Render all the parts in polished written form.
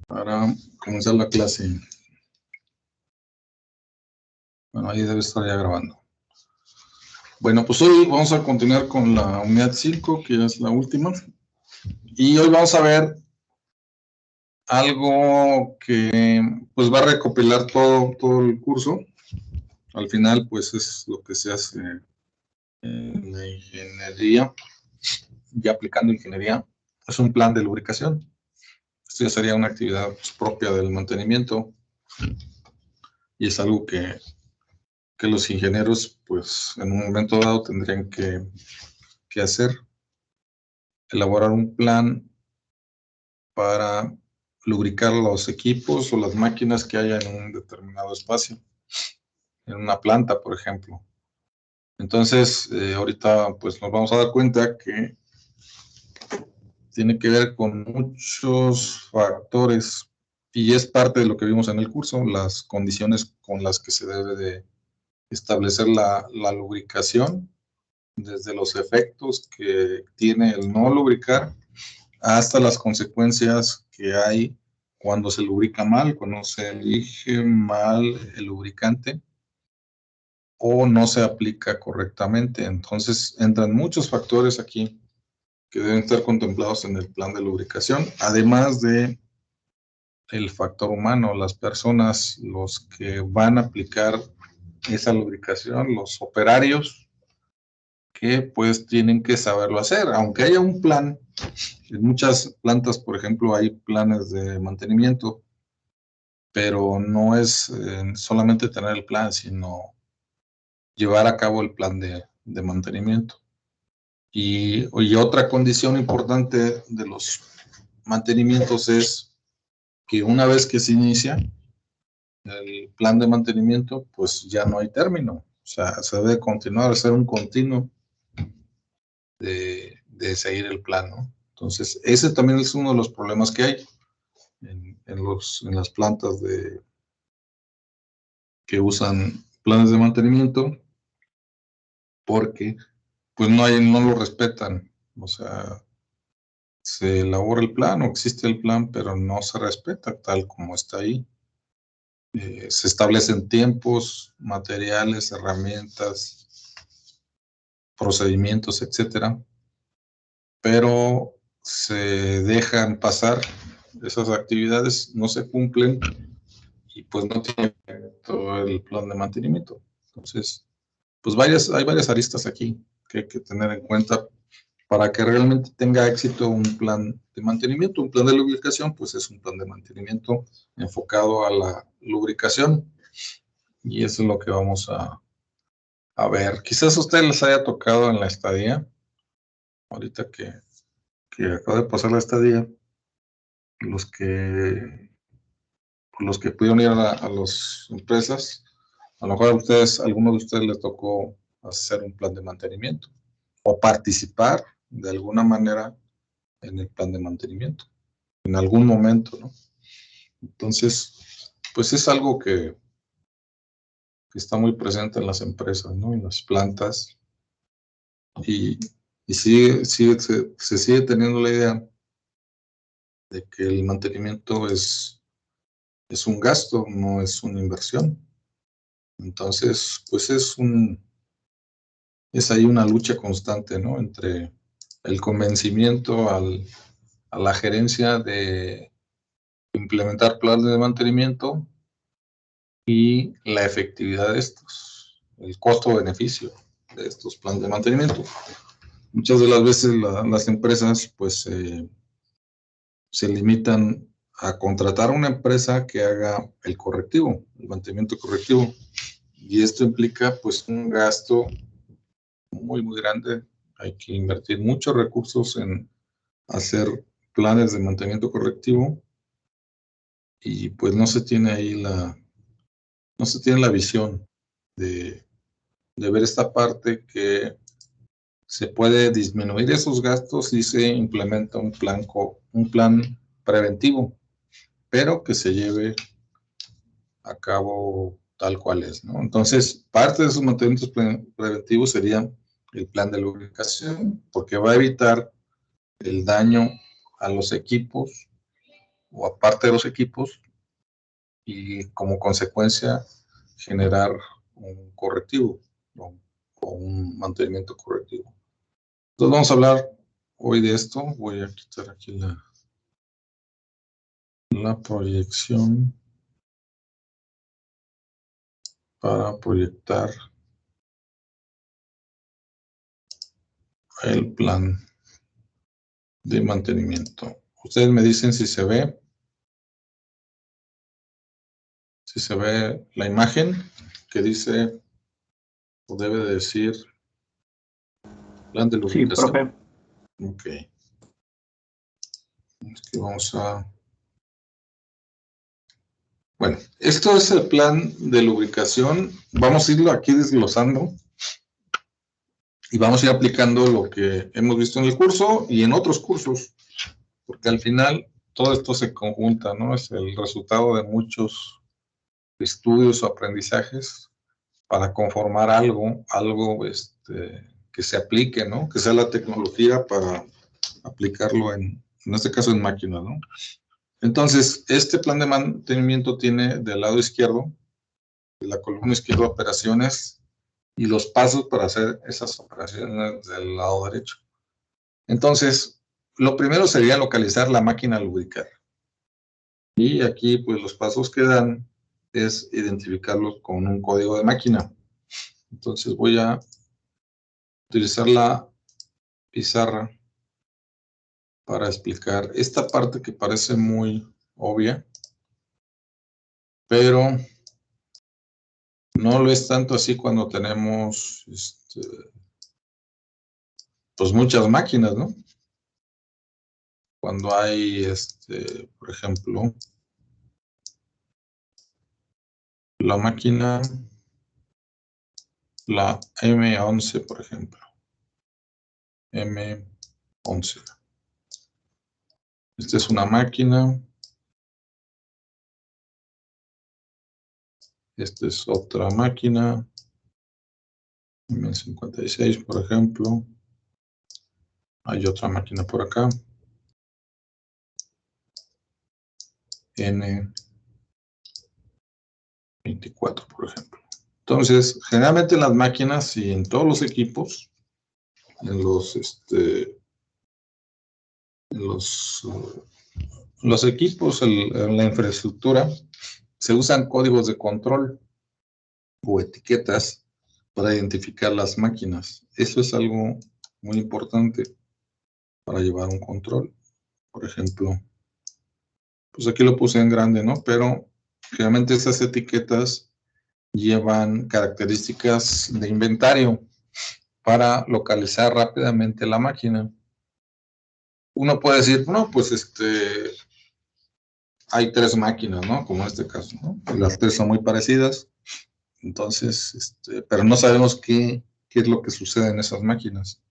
para comenzar la clase. Bueno, ahí debe estar ya grabando. Bueno, pues hoy vamos a continuar con la unidad 5, que es la última. Y hoy vamos a ver algo que pues va a recopilar todo el curso. Al final, pues es lo que se hace en la ingeniería, ya aplicando ingeniería. Es un plan de lubricación. Esto ya sería una actividad pues, propia del mantenimiento. Y es algo que los ingenieros, pues, en un momento dado tendrían que hacer. Elaborar un plan para lubricar los equipos o las máquinas que haya en un determinado espacio, en una planta, por ejemplo. Entonces, ahorita, pues, nos vamos a dar cuenta que tiene que ver con muchos factores y es parte de lo que vimos en el curso, las condiciones con las que se debe de establecer la lubricación, desde los efectos que tiene el no lubricar hasta las consecuencias que hay cuando se lubrica mal, cuando se elige mal el lubricante o no se aplica correctamente. Entonces entran muchos factores aquí que deben estar contemplados en el plan de lubricación, además de el factor humano, las personas, los que van a aplicar esa lubricación, los operarios, que pues tienen que saberlo hacer, aunque haya un plan. En muchas plantas, por ejemplo, hay planes de mantenimiento, pero no es solamente tener el plan, sino llevar a cabo el plan de mantenimiento. Y otra condición importante de los mantenimientos es que una vez que se inicia el plan de mantenimiento, pues ya no hay término. O sea, se debe continuar, hacer un continuo de seguir el plan, ¿no? Entonces, ese también es uno de los problemas que hay en las plantas que usan planes de mantenimiento, porque pues no lo respetan. O sea, se elabora el plan o existe el plan, pero no se respeta tal como está ahí. Se establecen tiempos, materiales, herramientas, procedimientos, etcétera, pero se dejan pasar esas actividades, no se cumplen y pues no tiene todo el plan de mantenimiento. Entonces, pues hay varias aristas aquí que hay que tener en cuenta para que realmente tenga éxito un plan de mantenimiento. Un plan de lubricación, pues es un plan de mantenimiento enfocado a la lubricación. Y eso es lo que vamos a ver. Quizás a ustedes les haya tocado en la estadía, ahorita que acabo de pasar la estadía, los que pudieron ir a las empresas, a lo mejor a algunos de ustedes les tocó hacer un plan de mantenimiento o participar de alguna manera en el plan de mantenimiento, en algún momento, ¿no? Entonces, pues es algo que está muy presente en las empresas, ¿no? En las plantas. Y se sigue teniendo la idea de que el mantenimiento es un gasto, no es una inversión. Entonces, pues es ahí una lucha constante, ¿no? Entre el convencimiento a la gerencia de implementar planes de mantenimiento y la efectividad de estos, el costo-beneficio de estos planes de mantenimiento. Muchas de las veces las empresas pues se limitan a contratar a una empresa que haga el correctivo, el mantenimiento correctivo, y esto implica pues un gasto muy grande. Hay que invertir muchos recursos en hacer planes de mantenimiento correctivo y pues no se tiene ahí no se tiene la visión de ver esta parte que se puede disminuir esos gastos si se implementa un plan preventivo, pero que se lleve a cabo tal cual es, ¿no? Entonces, parte de esos mantenimientos preventivos sería el plan de lubricación, porque va a evitar el daño a los equipos o aparte de los equipos, y como consecuencia generar un correctivo o un mantenimiento correctivo. Entonces vamos a hablar hoy de esto. Voy a quitar aquí la proyección para proyectar el plan de mantenimiento. Ustedes me dicen si se ve la imagen que dice o debe de decir plan de lubricación. Sí, profe. Ok. Aquí vamos a... Bueno, esto es el plan de lubricación. Vamos a irlo aquí desglosando y vamos a ir aplicando lo que hemos visto en el curso y en otros cursos, porque al final todo esto se conjunta, ¿no? Es el resultado de muchos estudios o aprendizajes para conformar algo que se aplique, ¿no? Que sea la tecnología para aplicarlo en este caso en máquina, ¿no? Entonces, este plan de mantenimiento tiene del lado izquierdo, de la columna izquierda, operaciones y los pasos para hacer esas operaciones del lado derecho. Entonces, lo primero sería localizar la máquina a lubricar. Y aquí, pues, los pasos que dan es identificarlos con un código de máquina. Entonces, voy a utilizar la pizarra para explicar esta parte que parece muy obvia, pero no lo es tanto así cuando tenemos pues muchas máquinas, ¿no? Cuando hay, por ejemplo, la máquina, la M11, por ejemplo. M11. Esta es una máquina. Esta es otra máquina. M56, por ejemplo. Hay otra máquina por acá. N24, por ejemplo. Entonces, generalmente en las máquinas y en todos los equipos, en los equipos, en la infraestructura, se usan códigos de control o etiquetas para identificar las máquinas. Eso es algo muy importante para llevar un control. Por ejemplo, pues aquí lo puse en grande, ¿no? Pero generalmente esas etiquetas llevan características de inventario para localizar rápidamente la máquina. Uno puede decir, no, pues hay 3 máquinas, ¿no? Como en este caso, ¿no? Las 3 son muy parecidas. Entonces, pero no sabemos qué es lo que sucede en esas máquinas.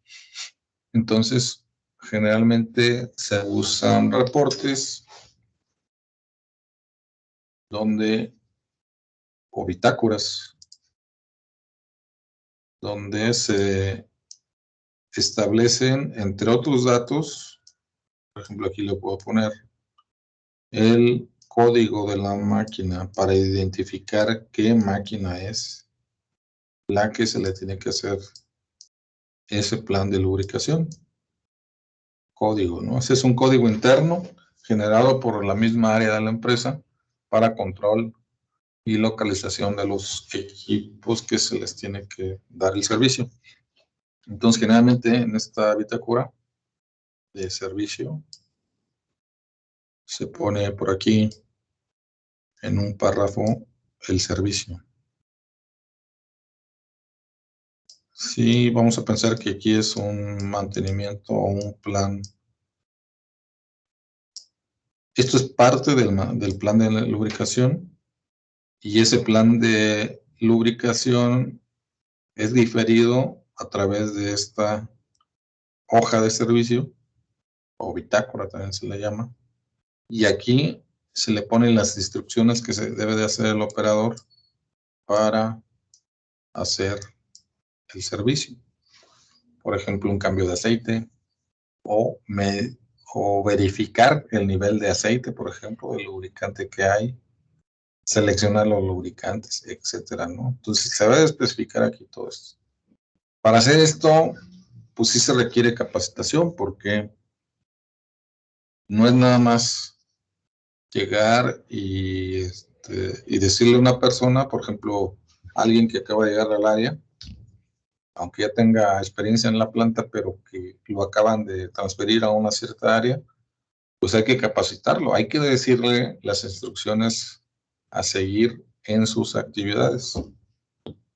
Entonces, generalmente se usan reportes o bitácoras, donde se establecen, entre otros datos, por ejemplo, aquí le puedo poner el código de la máquina para identificar qué máquina es la que se le tiene que hacer ese plan de lubricación. Código, ¿no? Ese es un código interno generado por la misma área de la empresa para control y localización de los equipos que se les tiene que dar el servicio. Entonces, generalmente en esta bitácora de servicio se pone por aquí en un párrafo el servicio. Sí, vamos a pensar que aquí es un mantenimiento o un plan. Esto es parte del plan de lubricación y ese plan de lubricación es diferido a través de esta hoja de servicio o bitácora también se le llama. Y aquí se le ponen las instrucciones que se debe de hacer el operador para hacer el servicio. Por ejemplo, un cambio de aceite o o verificar el nivel de aceite, por ejemplo, del lubricante que hay, seleccionar los lubricantes, etcétera, ¿no? Entonces se va a especificar aquí todo esto. Para hacer esto, pues sí se requiere capacitación, porque no es nada más llegar y decirle a una persona, por ejemplo, alguien que acaba de llegar al área, aunque ya tenga experiencia en la planta, pero que lo acaban de transferir a una cierta área, pues hay que capacitarlo, hay que decirle las instrucciones a seguir en sus actividades,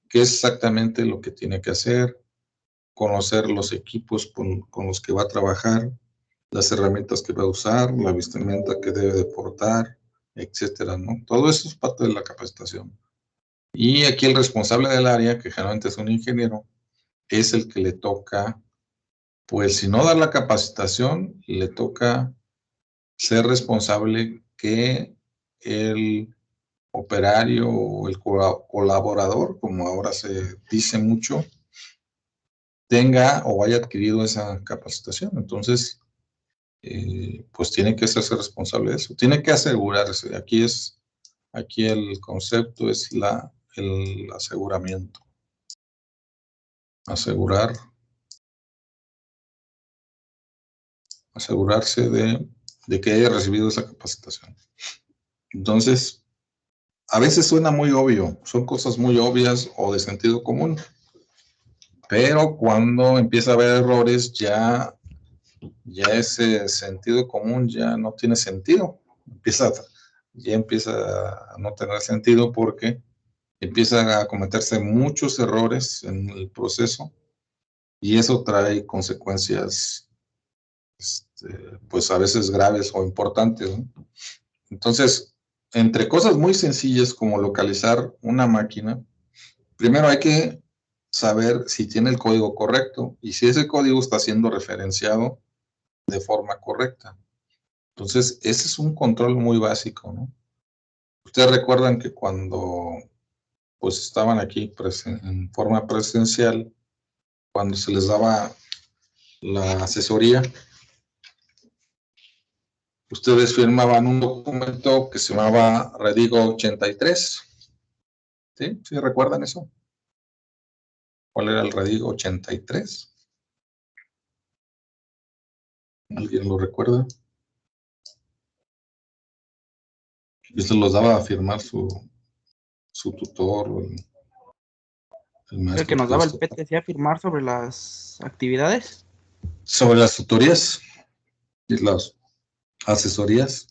qué es exactamente lo que tiene que hacer, conocer los equipos con los que va a trabajar, las herramientas que va a usar, la vestimenta que debe de portar, etcétera, ¿no? Todo eso es parte de la capacitación. Y aquí el responsable del área, que generalmente es un ingeniero, es el que le toca, pues si no dar la capacitación, le toca ser responsable que el operario o el colaborador, como ahora se dice mucho, tenga o haya adquirido esa capacitación. Entonces, pues tiene que hacerse responsable de eso, tiene que asegurarse. Aquí el concepto es el aseguramiento. Asegurarse de que haya recibido esa capacitación. Entonces, a veces suena muy obvio, son cosas muy obvias o de sentido común, pero cuando empieza a haber errores, ya ese sentido común ya no tiene sentido, ya empieza a no tener sentido porque empiezan a cometerse muchos errores en el proceso y eso trae consecuencias, pues a veces graves o importantes, ¿no? Entonces, entre cosas muy sencillas como localizar una máquina, primero hay que saber si tiene el código correcto y si ese código está siendo referenciado de forma correcta. Entonces, ese es un control muy básico, ¿no? Ustedes recuerdan que cuando pues estaban aquí en forma presencial, cuando se les daba la asesoría, ustedes firmaban un documento que se llamaba Redigo 83. ¿Sí? ¿Sí recuerdan eso? ¿Cuál era el Redigo 83? ¿Alguien lo recuerda? Y se los daba a firmar su tutor o el El maestro que nos que daba les el toca. PT a firmar sobre las actividades. Sobre las tutorías y las asesorías,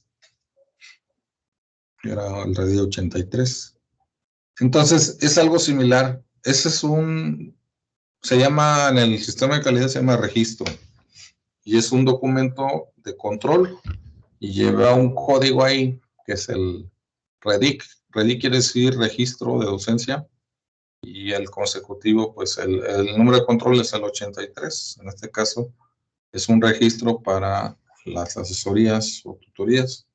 era el Redigo 83. Entonces, es algo similar. Ese es se llama, en el sistema de calidad se llama registro. Y es un documento de control y lleva un código ahí, que es el REDIC. REDIC quiere decir registro de docencia y el consecutivo, pues el número de control es el 83. En este caso, es un registro para las asesorías o tutorías.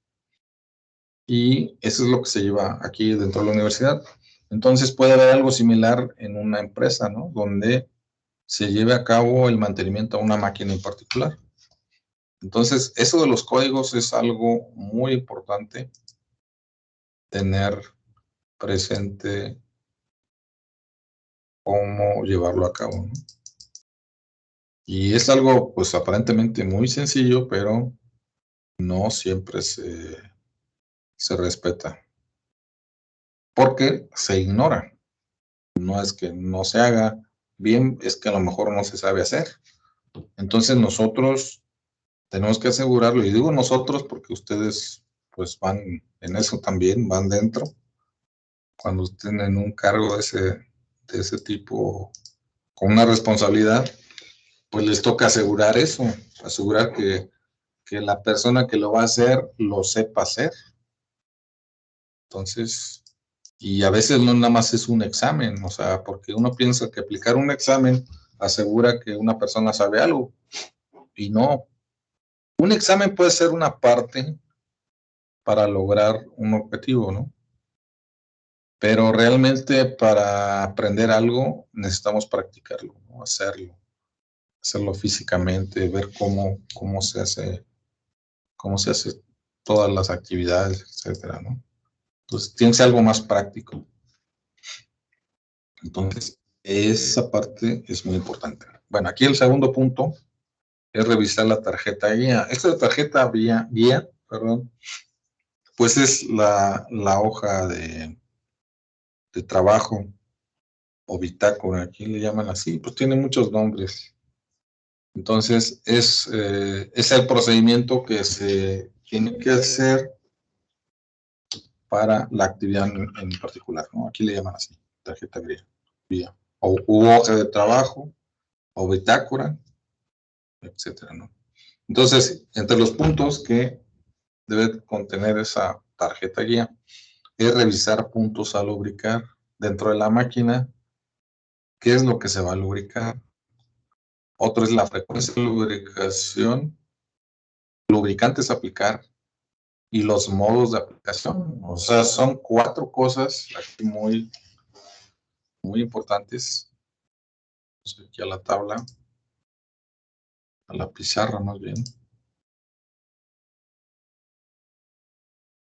Y eso es lo que se lleva aquí dentro de la universidad. Entonces puede haber algo similar en una empresa, ¿no? Donde se lleve a cabo el mantenimiento a una máquina en particular. Entonces, eso de los códigos es algo muy importante tener presente cómo llevarlo a cabo, ¿no? Y es algo, pues aparentemente muy sencillo, pero no siempre se respeta, porque se ignora. No es que no se haga bien, es que a lo mejor no se sabe hacer. Entonces nosotros tenemos que asegurarlo, y digo nosotros porque ustedes pues van en eso también, van dentro, cuando tienen un cargo de ese tipo, con una responsabilidad, pues les toca asegurar eso, asegurar que la persona que lo va a hacer lo sepa hacer. Entonces, y a veces no nada más es un examen, o sea, porque uno piensa que aplicar un examen asegura que una persona sabe algo, y no. Un examen puede ser una parte para lograr un objetivo, ¿no? Pero realmente para aprender algo necesitamos practicarlo, ¿no? Hacerlo físicamente, ver cómo se hace cómo se hace todas las actividades, etcétera, ¿no? Entonces, tiene que ser algo más práctico. Entonces, esa parte es muy importante. Bueno, aquí el segundo punto es revisar la tarjeta guía. Esta tarjeta guía, perdón, pues es la hoja de trabajo o bitácora, aquí le llaman así, pues tiene muchos nombres. Entonces, es el procedimiento que se tiene que hacer para la actividad en particular, ¿no? Aquí le llaman así, tarjeta guía, o hoja de trabajo, o bitácora, etcétera, ¿no? Entonces, entre los puntos que debe contener esa tarjeta guía es revisar puntos a lubricar dentro de la máquina, qué es lo que se va a lubricar. Otro es la frecuencia de lubricación, lubricantes a aplicar y los modos de aplicación. O sea, son 4 cosas aquí muy, muy importantes. Vamos aquí a la tabla, a la pizarra más bien.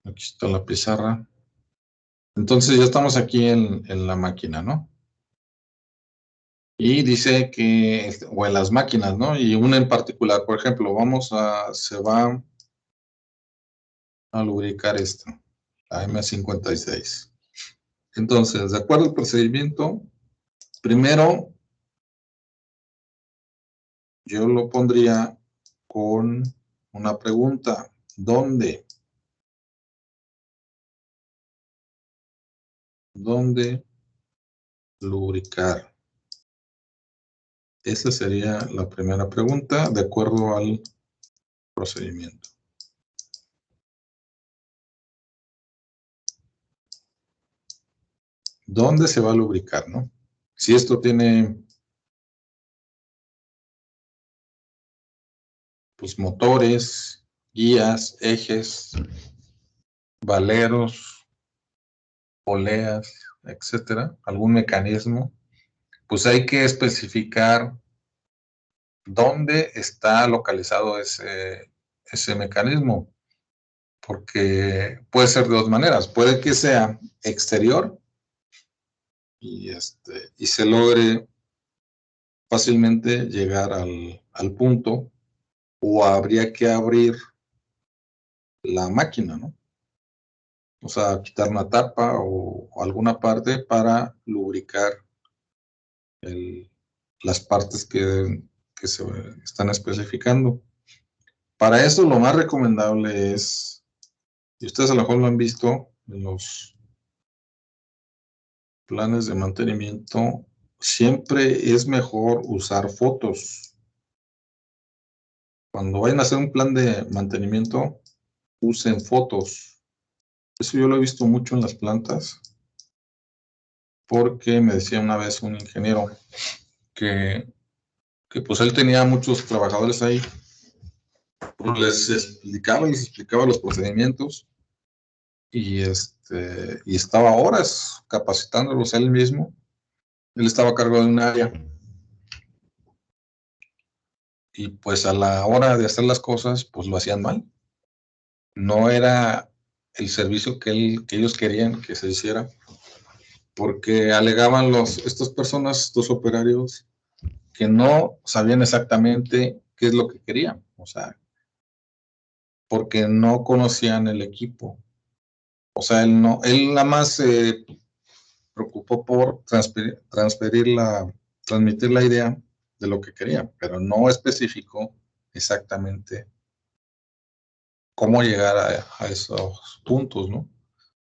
Aquí está la pizarra. Entonces ya estamos aquí en la máquina, ¿no? Y dice que, o en las máquinas, ¿no? Y una en particular, por ejemplo, se va a lubricar esto, la M56. Entonces, de acuerdo al procedimiento, primero yo lo pondría con una pregunta. ¿Dónde? ¿Dónde lubricar? Esa sería la primera pregunta de acuerdo al procedimiento. ¿Dónde se va a lubricar, no? Si esto tiene pues motores, guías, ejes, valeros, poleas, etcétera, algún mecanismo, pues hay que especificar dónde está localizado ese mecanismo, porque puede ser de dos maneras. Puede que sea exterior y se logre fácilmente llegar al punto, o habría que abrir la máquina, ¿no? O sea, quitar una tapa o alguna parte para lubricar las partes que se están especificando. Para eso lo más recomendable es, y ustedes a lo mejor lo han visto en los planes de mantenimiento, siempre es mejor usar fotos. Cuando vayan a hacer un plan de mantenimiento, usen fotos. Eso yo lo he visto mucho en las plantas, porque me decía una vez un ingeniero que pues él tenía muchos trabajadores ahí, pues les explicaba los procedimientos y estaba horas capacitándolos él mismo. Él estaba a cargo de un área y pues a la hora de hacer las cosas, pues lo hacían mal. No era el servicio que ellos querían que se hiciera, porque alegaban estas personas, estos operarios, que no sabían exactamente qué es lo que querían, o sea, porque no conocían el equipo. O sea, él nada más se preocupó por transmitir la idea de lo que quería, pero no especificó exactamente cómo llegar a esos puntos, ¿no?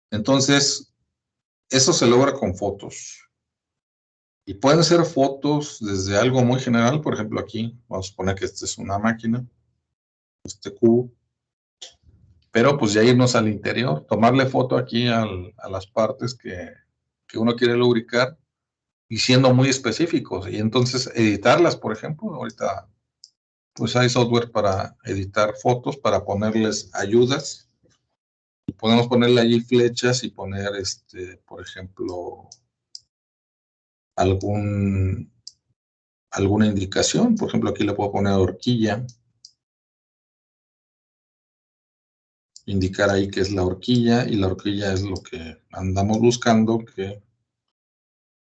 Entonces, eso se logra con fotos. Y pueden ser fotos desde algo muy general, por ejemplo aquí, vamos a suponer que esta es una máquina, este cubo, pero pues ya irnos al interior, tomarle foto aquí a las partes que uno quiere lubricar y siendo muy específicos, y entonces editarlas, por ejemplo, ahorita pues hay software para editar fotos, para ponerles ayudas, y podemos ponerle allí flechas y poner, por ejemplo, alguna indicación. Por ejemplo, aquí le puedo poner horquilla, indicar ahí que es la horquilla, y la horquilla es lo que andamos buscando que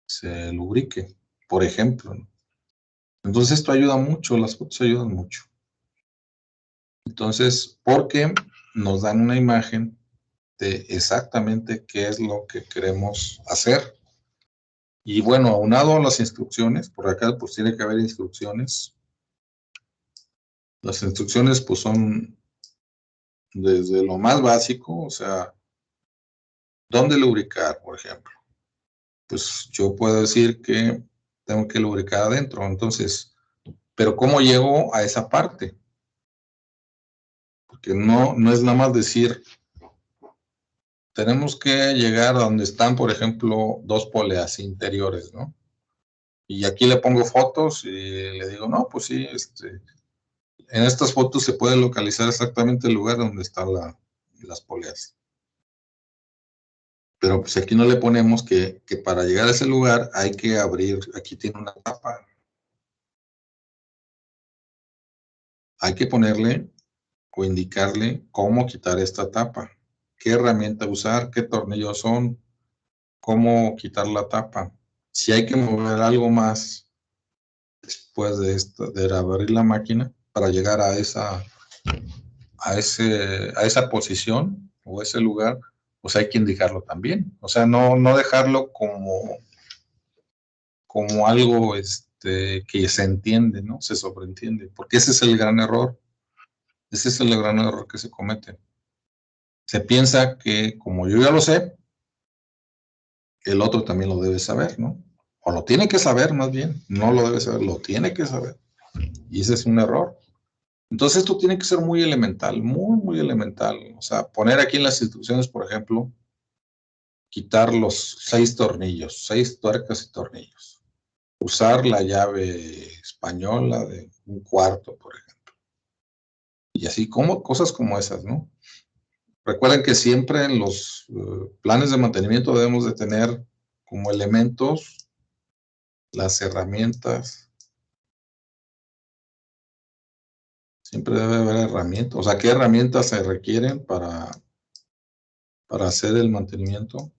se lubrique, por ejemplo, ¿no? Entonces esto ayuda mucho, las fotos ayudan mucho. Entonces, porque nos dan una imagen de exactamente qué es lo que queremos hacer. Y bueno, aunado a las instrucciones, por acá pues tiene que haber instrucciones. Las instrucciones pues son desde lo más básico, o sea, ¿dónde lubricar, por ejemplo? Pues yo puedo decir que tengo que lubricar adentro, entonces, pero ¿cómo llego a esa parte? Porque no es nada más decir, tenemos que llegar a donde están, por ejemplo, dos poleas interiores, ¿no? Y aquí le pongo fotos y le digo, no, pues sí, en estas fotos se puede localizar exactamente el lugar donde están las poleas. Pero pues aquí no le ponemos que para llegar a ese lugar hay que abrir, aquí tiene una tapa. Hay que ponerle o indicarle cómo quitar esta tapa, qué herramienta usar, qué tornillos son, cómo quitar la tapa. Si hay que mover algo más después de abrir la máquina para llegar a esa posición o ese lugar, pues hay que indicarlo también. O sea, no dejarlo como algo que se entiende, ¿no? Se sobreentiende, porque ese es el gran error. Ese es el gran error que se comete. Se piensa que como yo ya lo sé, el otro también lo debe saber, ¿no? O lo tiene que saber más bien, no lo debe saber, lo tiene que saber. Y ese es un error. Entonces esto tiene que ser muy elemental, muy elemental. O sea, poner aquí en las instrucciones, por ejemplo, quitar los 6 tornillos, 6 tuercas y tornillos. Usar la llave española de un cuarto, por ejemplo. Y así como cosas como esas, ¿no? Recuerden que siempre en los planes de mantenimiento debemos de tener como elementos las herramientas. Siempre debe haber herramientas. O sea, ¿qué herramientas se requieren para hacer el mantenimiento?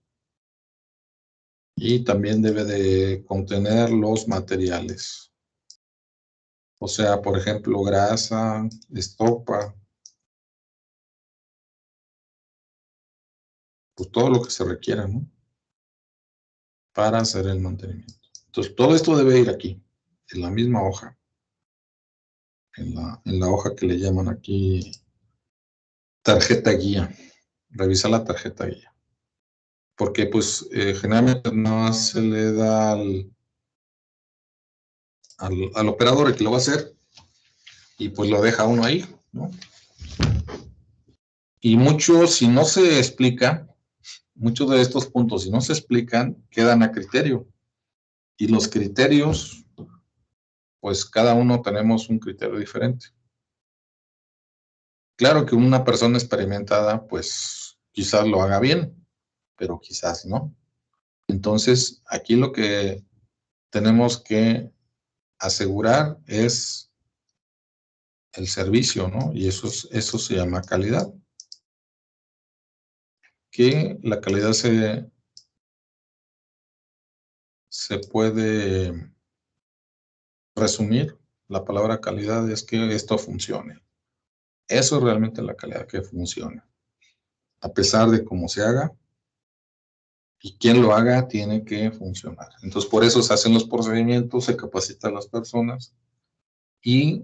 Y también debe de contener los materiales. O sea, por ejemplo, grasa, estopa, pues todo lo que se requiera, ¿no? Para hacer el mantenimiento. Entonces, todo esto debe ir aquí, en la misma hoja. En la hoja que le llaman aquí tarjeta guía. Revisa la tarjeta guía. Porque, pues, generalmente no se le da al operador el que lo va a hacer y pues lo deja uno ahí, ¿no? Y mucho, si no se explica, muchos de estos puntos, si no se explican, quedan a criterio. Y los criterios, pues cada uno tenemos un criterio diferente. Claro que una persona experimentada, pues quizás lo haga bien, pero quizás no. Entonces, aquí lo que tenemos que asegurar es el servicio, ¿no? Y eso se llama calidad. Que la calidad se puede resumir. La palabra calidad es que esto funcione. Eso es realmente la calidad, que funcione. A pesar de cómo se haga y quien lo haga, tiene que funcionar. Entonces, por eso se hacen los procedimientos, se capacitan a las personas y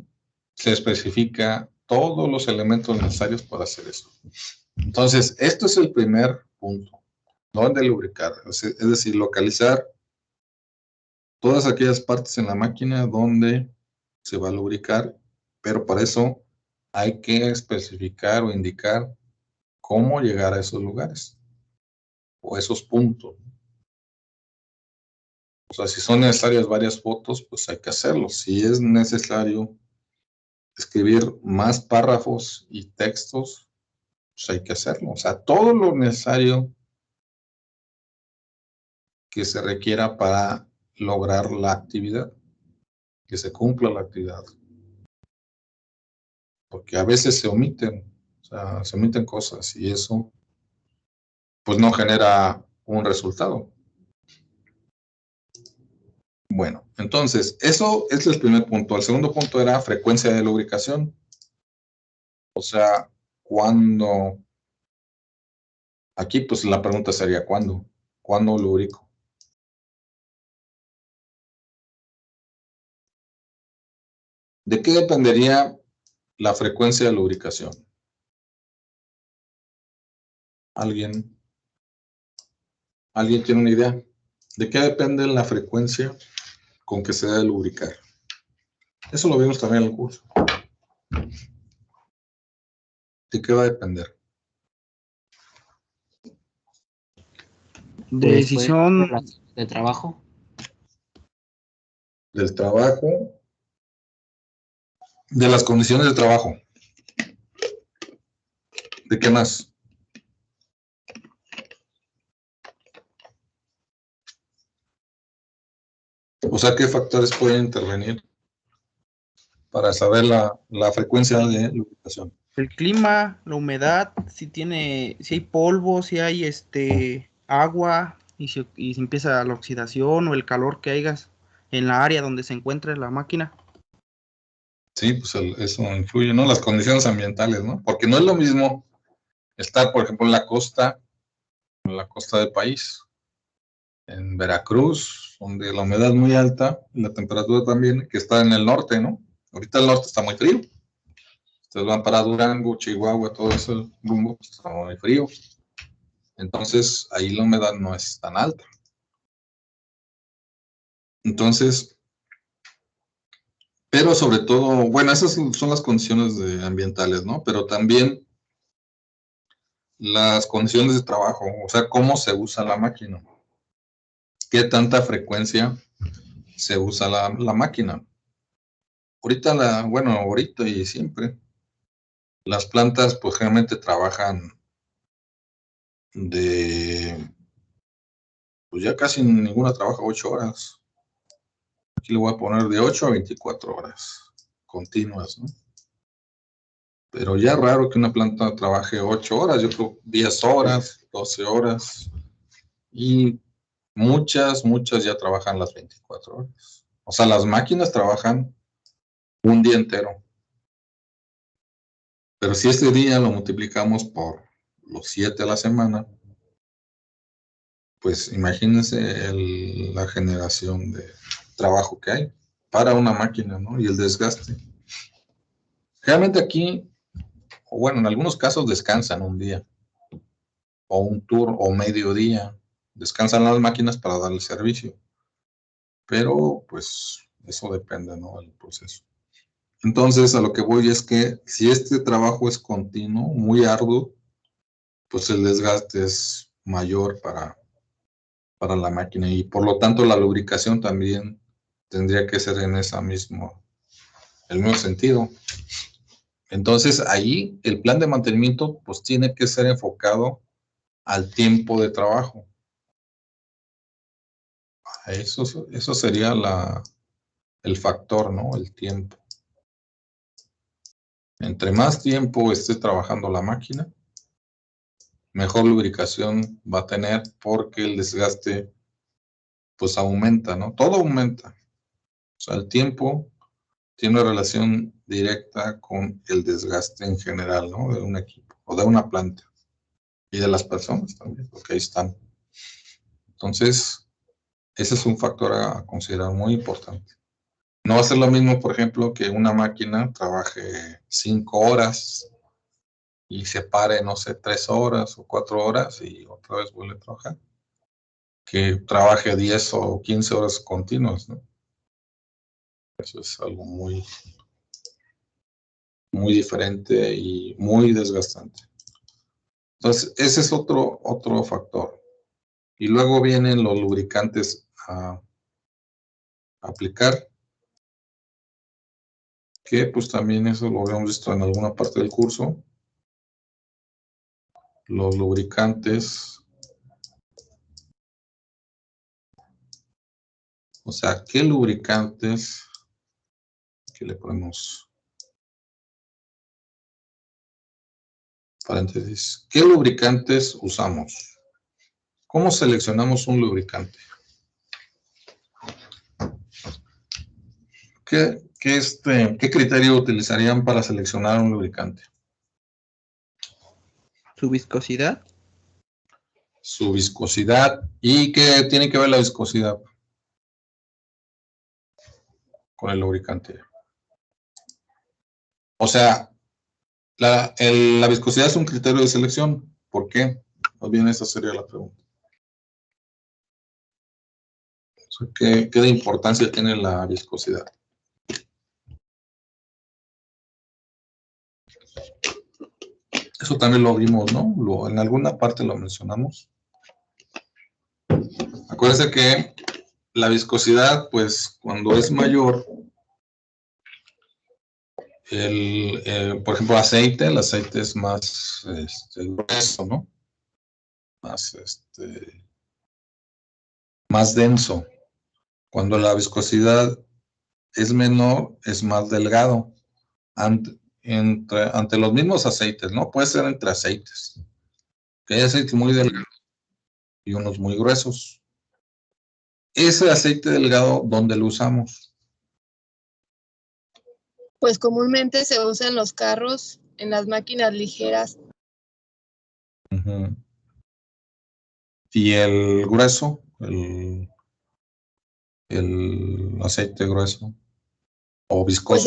se especifica todos los elementos necesarios para hacer eso. Entonces, esto es el primer punto. ¿Dónde lubricar? Es decir, localizar todas aquellas partes en la máquina donde se va a lubricar, pero para eso hay que especificar o indicar cómo llegar a esos lugares o esos puntos. O sea, si son necesarias varias fotos, pues hay que hacerlo. Si es necesario escribir más párrafos y textos, pues hay que hacerlo. O sea, todo lo necesario que se requiera para lograr la actividad, que se cumpla la actividad. Porque a veces se omiten. O sea, se omiten cosas y eso pues no genera un resultado. Bueno, entonces, eso es el primer punto. El segundo punto era frecuencia de lubricación. O sea, ¿cuándo? Aquí pues la pregunta sería ¿cuándo? ¿Cuándo lubrico? ¿De qué dependería la frecuencia de lubricación? ¿Alguien tiene una idea? ¿De qué depende la frecuencia con que se debe lubricar? Eso lo vimos también en el curso. ¿De qué va a depender? Decisión, De trabajo. Del trabajo, de las condiciones de trabajo. ¿De qué más? O sea, ¿qué factores pueden intervenir para saber la frecuencia de lubricación? el clima, la humedad, si hay polvo, si hay agua y si empieza la oxidación o el calor que hayas en la área donde se encuentre la máquina. Sí, pues eso influye, ¿no? Las condiciones ambientales, ¿no? Porque no es lo mismo estar, por ejemplo, en la costa del país, en Veracruz, donde la humedad es muy alta y la temperatura también, que está en el norte, ¿no? Ahorita el norte está muy frío. Ustedes van para Durango, Chihuahua, todo ese rumbo, pues, está muy frío. Entonces, ahí la humedad no es tan alta. Entonces, pero sobre todo, bueno, esas son las condiciones ambientales, ¿no? Pero también las condiciones de trabajo, o sea, cómo se usa la máquina, qué tanta frecuencia se usa la máquina. Ahorita y siempre, las plantas pues generalmente trabajan pues ya casi ninguna trabaja 8 horas. Aquí le voy a poner de 8 a 24 horas continuas, ¿no? Pero ya raro que una planta trabaje 8 horas, yo creo 10 horas, 12 horas. Y muchas ya trabajan las 24 horas. O sea, las máquinas trabajan un día entero. Pero si este día lo multiplicamos por los 7 a la semana, pues imagínense la generación de trabajo que hay para una máquina, ¿no? Y el desgaste. Realmente aquí, o bueno, en algunos casos descansan un día, o un tour, o medio día. Descansan las máquinas para dar el servicio. Pero, pues, eso depende, ¿no? Del proceso. Entonces, a lo que voy es que si este trabajo es continuo, muy arduo, pues el desgaste es mayor para la máquina y por lo tanto la lubricación también tendría que ser en el mismo sentido. Entonces, ahí el plan de mantenimiento pues tiene que ser enfocado al tiempo de trabajo. Eso sería el factor, ¿no? El tiempo. Entre más tiempo esté trabajando la máquina, mejor lubricación va a tener porque el desgaste pues aumenta, ¿no? Todo aumenta. O sea, el tiempo tiene una relación directa con el desgaste en general, ¿no? De un equipo o de una planta y de las personas también, porque ahí están. Entonces, ese es un factor a considerar muy importante. No va a ser lo mismo, por ejemplo, que una máquina trabaje 5 horas y se pare, no sé, 3 horas o 4 horas y otra vez vuelve a trabajar, que trabaje 10 o 15 horas continuas, ¿no? Eso es algo muy diferente y muy desgastante. Entonces, ese es otro factor. Y luego vienen los lubricantes a aplicar, que pues también eso lo habíamos visto en alguna parte del curso. Los lubricantes, o sea, ¿qué lubricantes que le podemos paréntesis, ¿qué lubricantes usamos? ¿Cómo seleccionamos un lubricante? ¿Qué criterio utilizarían para seleccionar un lubricante? Su viscosidad. Su viscosidad. ¿Y qué tiene que ver la viscosidad con el lubricante? O sea, la viscosidad es un criterio de selección. ¿Por qué? Más bien esa sería la pregunta. O sea, ¿qué de importancia tiene la viscosidad? Eso también lo vimos, ¿no? En alguna parte lo mencionamos. Acuérdense que la viscosidad, pues, cuando es mayor, por ejemplo, el aceite es más grueso, ¿no? Más denso. Cuando la viscosidad es menor, es más delgado. Ante los mismos aceites, ¿no? Puede ser entre aceites. Que hay aceites muy delgados y unos muy gruesos. Ese aceite delgado, ¿dónde lo usamos? Pues comúnmente se usa en los carros, en las máquinas ligeras. Uh-huh. Y el grueso, el aceite grueso o viscoso. Pues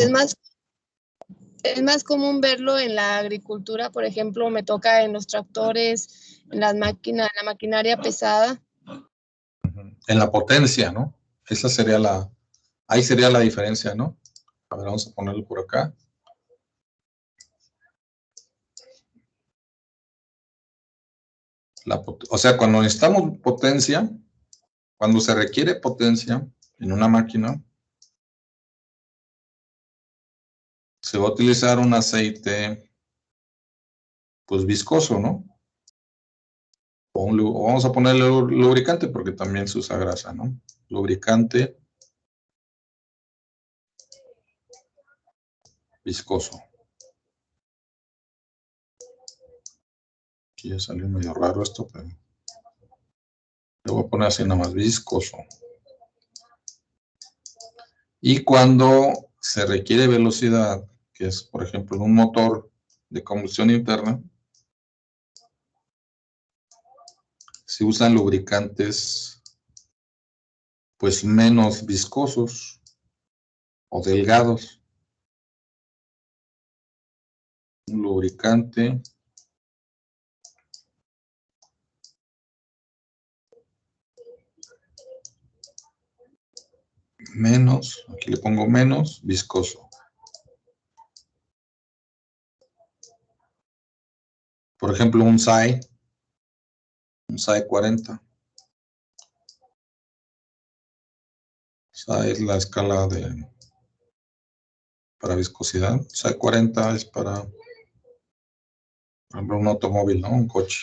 es más común verlo en la agricultura, por ejemplo, me toca en los tractores, en las máquinas, en la maquinaria pesada. En la potencia, ¿no? Esa sería ahí sería la diferencia, ¿no? A ver, vamos a ponerlo por acá. O sea, cuando necesitamos potencia, cuando se requiere potencia en una máquina, se va a utilizar un aceite, pues viscoso, ¿no? O vamos a ponerle lubricante porque también se usa grasa, ¿no? Lubricante viscoso. Aquí ya salió medio raro esto, pero le voy a poner así nada más, viscoso. Y cuando se requiere velocidad, que es, por ejemplo, en un motor de combustión interna, se usan lubricantes pues menos viscosos o delgados. Un lubricante menos, aquí le pongo menos viscoso. Por ejemplo, un SAE 40. SAE es la escala para viscosidad. SAE 40 es para, por ejemplo, un automóvil, ¿no? Un coche.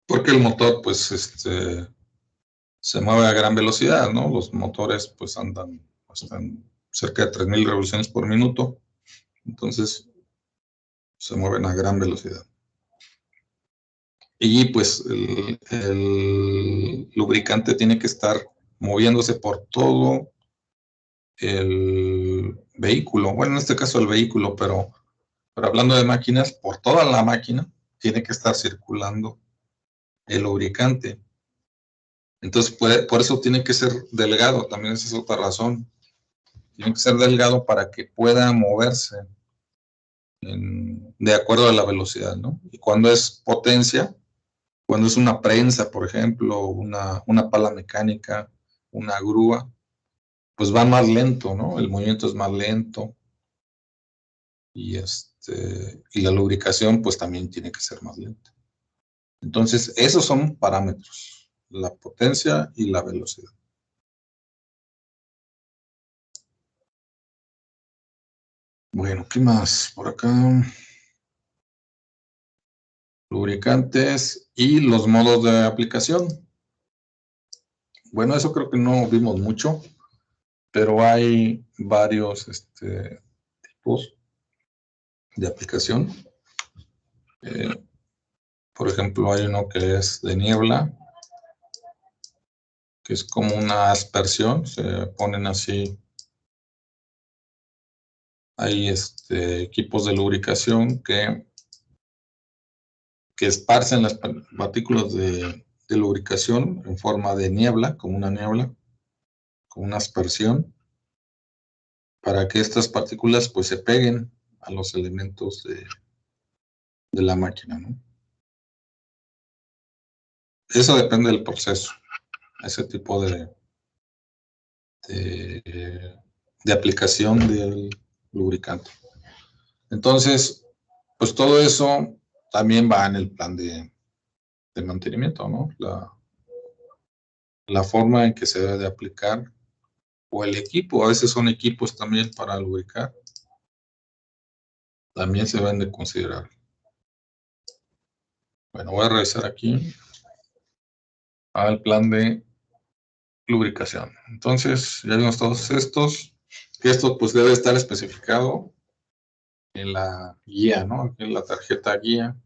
Porque el motor, pues, se mueve a gran velocidad, ¿no? Los motores, pues, andan cerca de 3,000 revoluciones por minuto. Entonces, se mueven a gran velocidad. Y, pues, el lubricante tiene que estar moviéndose por todo el vehículo. Bueno, en este caso el vehículo, pero hablando de máquinas, por toda la máquina tiene que estar circulando el lubricante. Entonces, por eso tiene que ser delgado, también esa es otra razón. Tiene que ser delgado para que pueda moverse de acuerdo a la velocidad, ¿no? Y cuando es potencia, cuando es una prensa, por ejemplo, una pala mecánica, una grúa, pues va más lento, ¿no? El movimiento es más lento. Y la lubricación, pues también tiene que ser más lenta. Entonces, esos son parámetros, la potencia y la velocidad. Bueno, ¿qué más? Por acá. Lubricantes y los modos de aplicación. Bueno, eso creo que no vimos mucho, pero hay varios tipos. de aplicación. Por ejemplo, hay uno que es de niebla, que es como una aspersión, se ponen así. Hay equipos de lubricación que esparcen las partículas de lubricación en forma de niebla, como una aspersión, para que estas partículas pues se peguen a los elementos de la máquina, ¿no? Eso depende del proceso, ese tipo de aplicación del lubricante. Entonces, pues todo eso también va en el plan de mantenimiento, ¿no? La forma en que se debe de aplicar, o el equipo, a veces son equipos también para lubricar, también se deben de considerar. Bueno, voy a revisar aquí al plan de lubricación. Entonces, ya vimos todos estos, que esto pues debe estar especificado en la guía, ¿no? Aquí en la tarjeta guía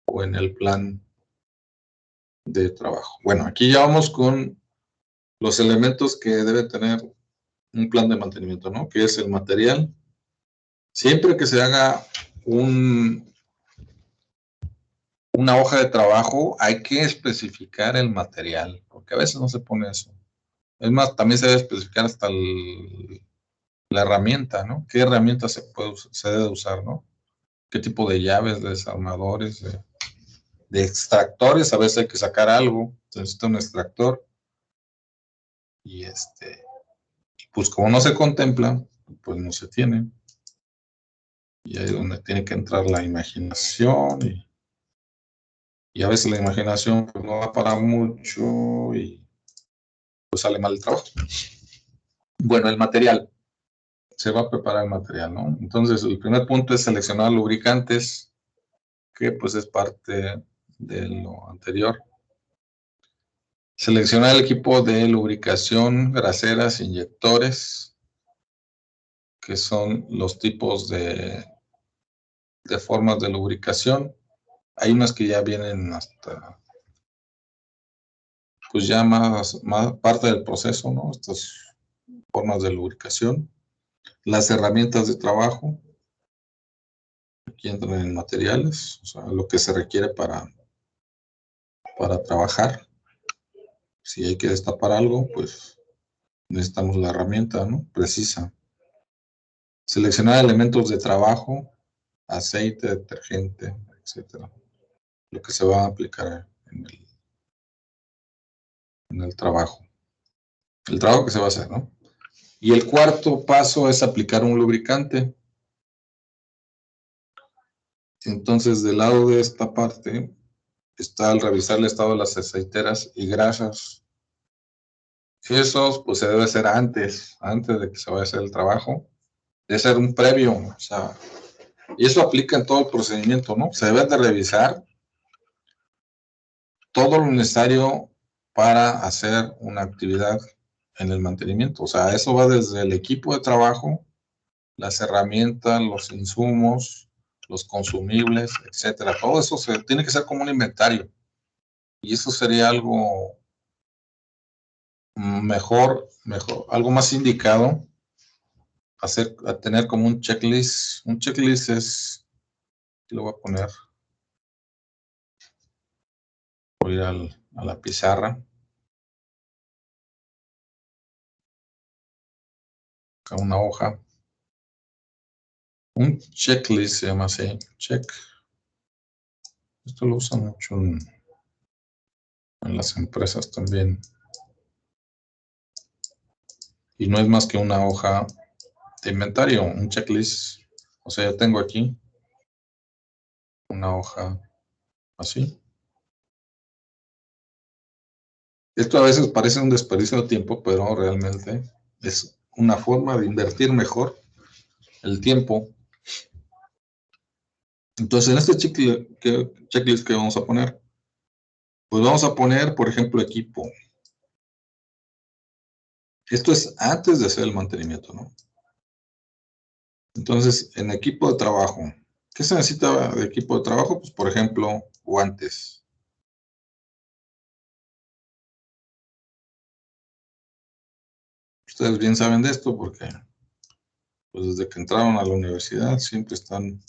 o en el plan de trabajo. Bueno, aquí ya vamos con los elementos que debe tener un plan de mantenimiento, ¿no? Que es el material. Siempre que se haga una hoja de trabajo, hay que especificar el material, porque a veces no se pone eso. Es más, también se debe especificar hasta la herramienta, ¿no? ¿Qué herramienta se debe usar, ¿no? ¿Qué tipo de llaves, de desarmadores, de extractores? A veces hay que sacar algo, se necesita un extractor. Y pues como no se contempla, pues no se tiene. Y ahí es donde tiene que entrar la imaginación y a veces la imaginación pues no va para mucho y pues sale mal el trabajo. Bueno, el material. Se va a preparar el material, ¿no? Entonces, el primer punto es seleccionar lubricantes, que pues es parte de lo anterior. Seleccionar el equipo de lubricación, graseras, inyectores, que son los tipos de formas de lubricación. Hay unas que ya vienen hasta, pues ya más parte del proceso, ¿no? Estas formas de lubricación. Las herramientas de trabajo, aquí entran en materiales, o sea, lo que se requiere para trabajar. Si hay que destapar algo, pues necesitamos la herramienta, ¿no? Precisa. Seleccionar elementos de trabajo, aceite, detergente, etcétera. Lo que se va a aplicar en el trabajo. El trabajo que se va a hacer, ¿no? Y el cuarto paso es aplicar un lubricante. Entonces, del lado de esta parte está el revisar el estado de las aceiteras y grasas. Eso pues se debe hacer antes de que se vaya a hacer el trabajo. Debe ser un previo, o sea, y eso aplica en todo el procedimiento, ¿no? Se debe de revisar todo lo necesario para hacer una actividad en el mantenimiento. O sea, eso va desde el equipo de trabajo, las herramientas, los insumos, los consumibles, etcétera. Todo eso se tiene que ser como un inventario. Y eso sería algo mejor, algo más indicado, a tener como un checklist. Un checklist es, lo voy a poner, voy a ir a la pizarra, a una hoja. Un checklist se llama así, check. Esto lo usan mucho en las empresas también. Y no es más que una hoja de inventario, un checklist. O sea, yo tengo aquí una hoja así. Esto a veces parece un desperdicio de tiempo, pero realmente es una forma de invertir mejor el tiempo. Entonces, en este checklist que vamos a poner, pues vamos a poner, por ejemplo, equipo. Esto es antes de hacer el mantenimiento, ¿no? Entonces, en equipo de trabajo, ¿qué se necesita de equipo de trabajo? Pues, por ejemplo, guantes. Ustedes bien saben de esto porque pues, desde que entraron a la universidad siempre están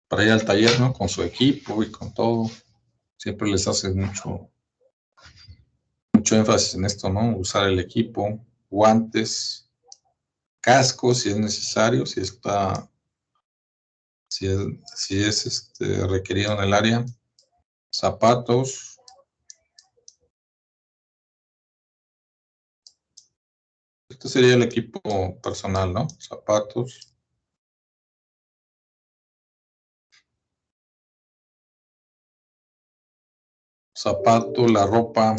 para ir al taller, ¿no? Con su equipo y con todo. Siempre les hace mucho énfasis en esto, ¿no? Usar el equipo, guantes, cascos si es necesario, si es requerido en el área, zapatos. Este sería el equipo personal, ¿no? Zapatos. Zapato, la ropa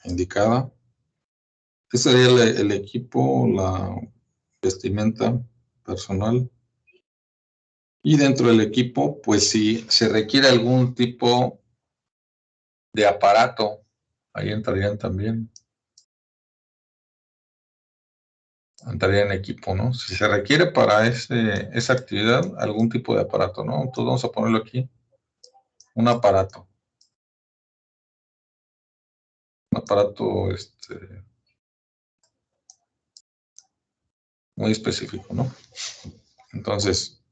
indicada. Este sería el equipo, la vestimenta personal. Y dentro del equipo, pues si se requiere algún tipo de aparato, ahí entrarían también. Entraría en equipo, ¿no? Si se requiere para esa actividad algún tipo de aparato, ¿no? Entonces vamos a ponerlo aquí, un aparato muy específico, ¿no? Entonces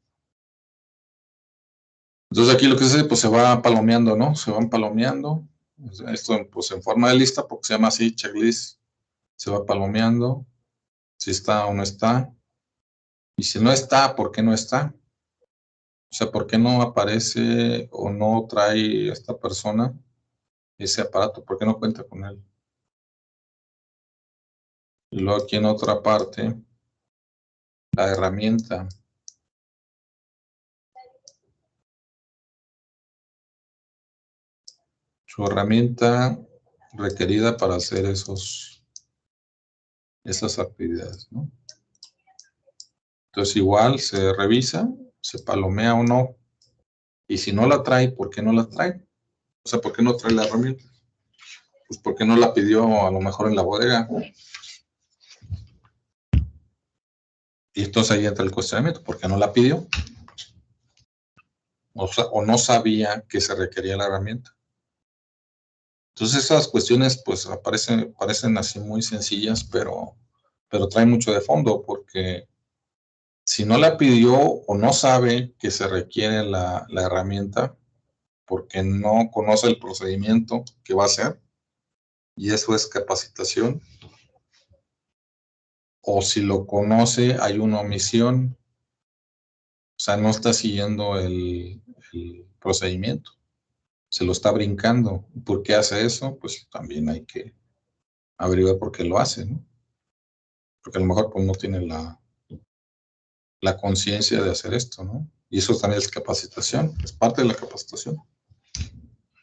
aquí lo que se hace, pues se va palomeando, ¿no? Se van palomeando. Esto, pues en forma de lista, porque se llama así, checklist. Se va palomeando, si está o no está. Y si no está, ¿por qué no está? O sea, ¿por qué no aparece o no trae esta persona ese aparato? ¿Por qué no cuenta con él? Y luego aquí en otra parte, la herramienta. Su herramienta requerida para hacer esas actividades, ¿no? Entonces igual se revisa, se palomea o no. Y si no la trae, ¿por qué no la trae? O sea, ¿por qué no trae la herramienta? Pues porque no la pidió a lo mejor en la bodega. Y entonces ahí entra el cuestionamiento, ¿por qué no la pidió? O no sabía que se requería la herramienta. Entonces esas cuestiones pues parecen así muy sencillas, pero traen mucho de fondo, porque si no la pidió o no sabe que se requiere la herramienta, porque no conoce el procedimiento que va a hacer, y eso es capacitación, o si lo conoce hay una omisión, o sea, no está siguiendo el procedimiento, se lo está brincando. ¿Por qué hace eso? Pues también hay que averiguar por qué lo hace, ¿no? Porque a lo mejor pues no tiene la conciencia de hacer esto, ¿no? Y eso también es capacitación, es parte de la capacitación,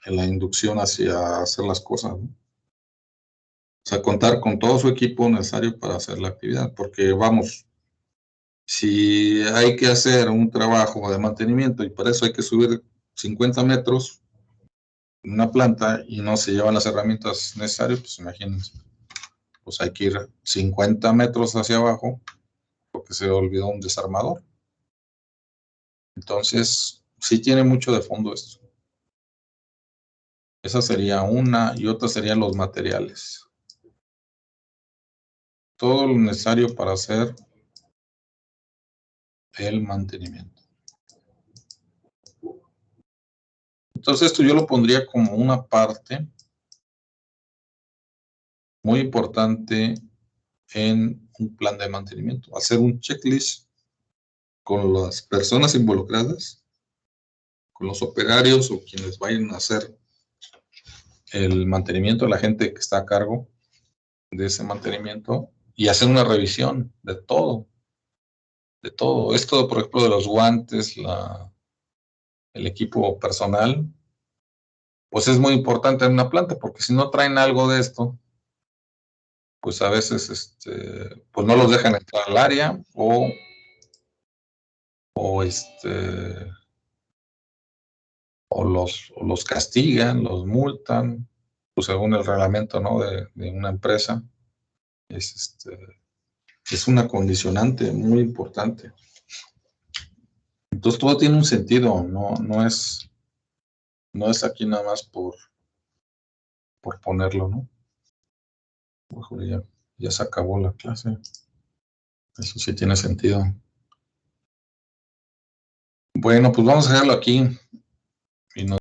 en la inducción hacia hacer las cosas, ¿no? O sea, contar con todo su equipo necesario para hacer la actividad, porque vamos, si hay que hacer un trabajo de mantenimiento y para eso hay que subir 50 metros en una planta y no se llevan las herramientas necesarias, pues imagínense, pues hay que ir 50 metros hacia abajo porque se olvidó un desarmador. Entonces, sí tiene mucho de fondo esto. Esa sería una, y otra serían los materiales. Todo lo necesario para hacer el mantenimiento. Entonces esto yo lo pondría como una parte muy importante en un plan de mantenimiento. Hacer un checklist con las personas involucradas, con los operarios o quienes vayan a hacer el mantenimiento, la gente que está a cargo de ese mantenimiento, y hacer una revisión de todo. De todo. Esto, por ejemplo, de los guantes, el equipo personal, pues es muy importante en una planta, porque si no traen algo de esto, pues a veces pues no los dejan entrar al área o los castigan, los multan, pues según el reglamento, ¿no? de una empresa. es una condicionante muy importante. Entonces todo tiene un sentido, no es aquí nada más por ponerlo, ¿no? Ojo, ya se acabó la clase. Eso sí tiene sentido. Bueno, pues vamos a dejarlo aquí. Y